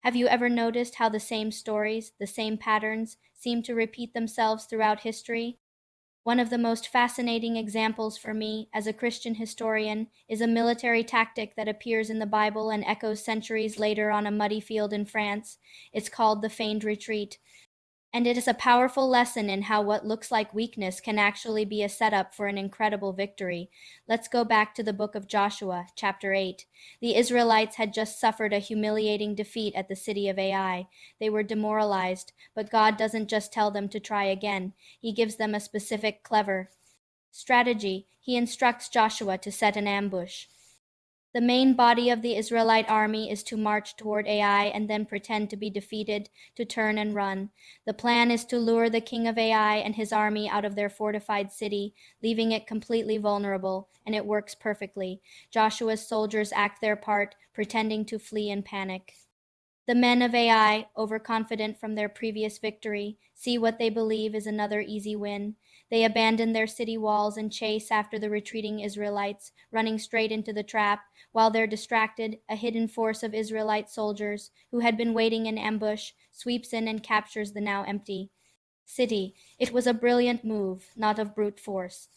Have you ever noticed how the same stories, the same patterns, seem to repeat themselves throughout history? One of the most fascinating examples for me, as a Christian historian, is a military tactic that appears in the Bible and echoes centuries later on a muddy field in France. It's called the feigned retreat. And it is a powerful lesson in how what looks like weakness can actually be a setup for an incredible victory. Let's go back to the book of Joshua, chapter 8. The Israelites had just suffered a humiliating defeat at the city of Ai. They were demoralized, but God doesn't just tell them to try again. He gives them a specific, clever strategy. He instructs Joshua to set an ambush. The main body of the Israelite army is to march toward Ai and then pretend to be defeated, to turn and run. The plan is to lure the king of Ai and his army out of their fortified city, leaving it completely vulnerable, and it works perfectly. Joshua's soldiers act their part, pretending to flee in panic. The men of Ai, overconfident from their previous victory, see what they believe is another easy win. They abandon their city walls and chase after the retreating Israelites, running straight into the trap. While they're distracted, a hidden force of Israelite soldiers, who had been waiting in ambush, sweeps in and captures the now empty city. It was a brilliant move, not of brute force,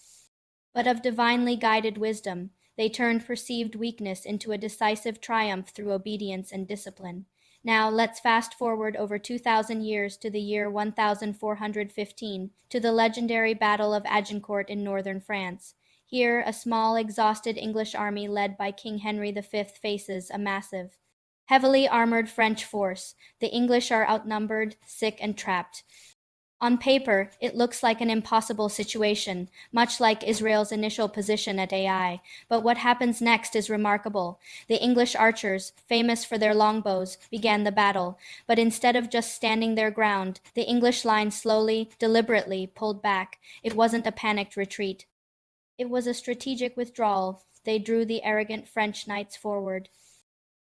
but of divinely guided wisdom. They turned perceived weakness into a decisive triumph through obedience and discipline. Now let's fast forward over 2,000 years to the year 1415, to the legendary Battle of Agincourt in northern France. Here, a small, exhausted English army led by King Henry V faces a massive, heavily armored French force. The English are outnumbered, sick, and trapped. On paper, it looks like an impossible situation, much like Israel's initial position at Ai. But what happens next is remarkable. The English archers, famous for their longbows, began the battle. But instead of just standing their ground, the English line slowly, deliberately pulled back. It wasn't a panicked retreat. It was a strategic withdrawal. They drew the arrogant French knights forward,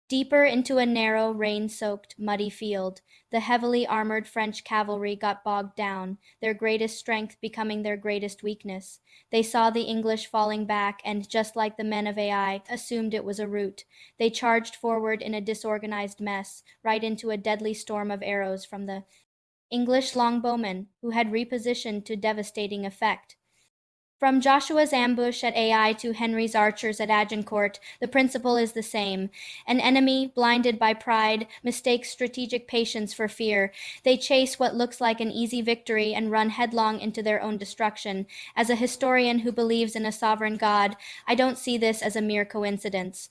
deeper into a narrow, rain-soaked, muddy field. The heavily armored French cavalry got bogged down, their greatest strength becoming their greatest weakness. They saw the English falling back and, just like the men of Ai, assumed it was a rout. They charged forward in a disorganized mess, right into a deadly storm of arrows from the English longbowmen, who had repositioned to devastating effect. From Joshua's ambush at Ai to Henry's archers at Agincourt, the principle is the same. An enemy, blinded by pride, mistakes strategic patience for fear. They chase what looks like an easy victory and run headlong into their own destruction. As a historian who believes in a sovereign God, I don't see this as a mere coincidence.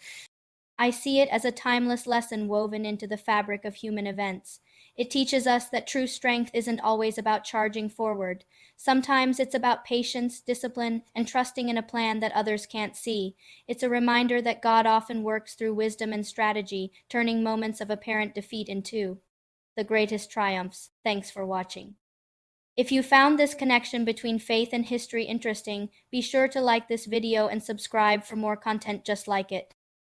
I see it as a timeless lesson woven into the fabric of human events. It teaches us that true strength isn't always about charging forward. Sometimes it's about patience, discipline, and trusting in a plan that others can't see. It's a reminder that God often works through wisdom and strategy, turning moments of apparent defeat into the greatest triumphs. Thanks for watching. If you found this connection between faith and history interesting, be sure to like this video and subscribe for more content just like it.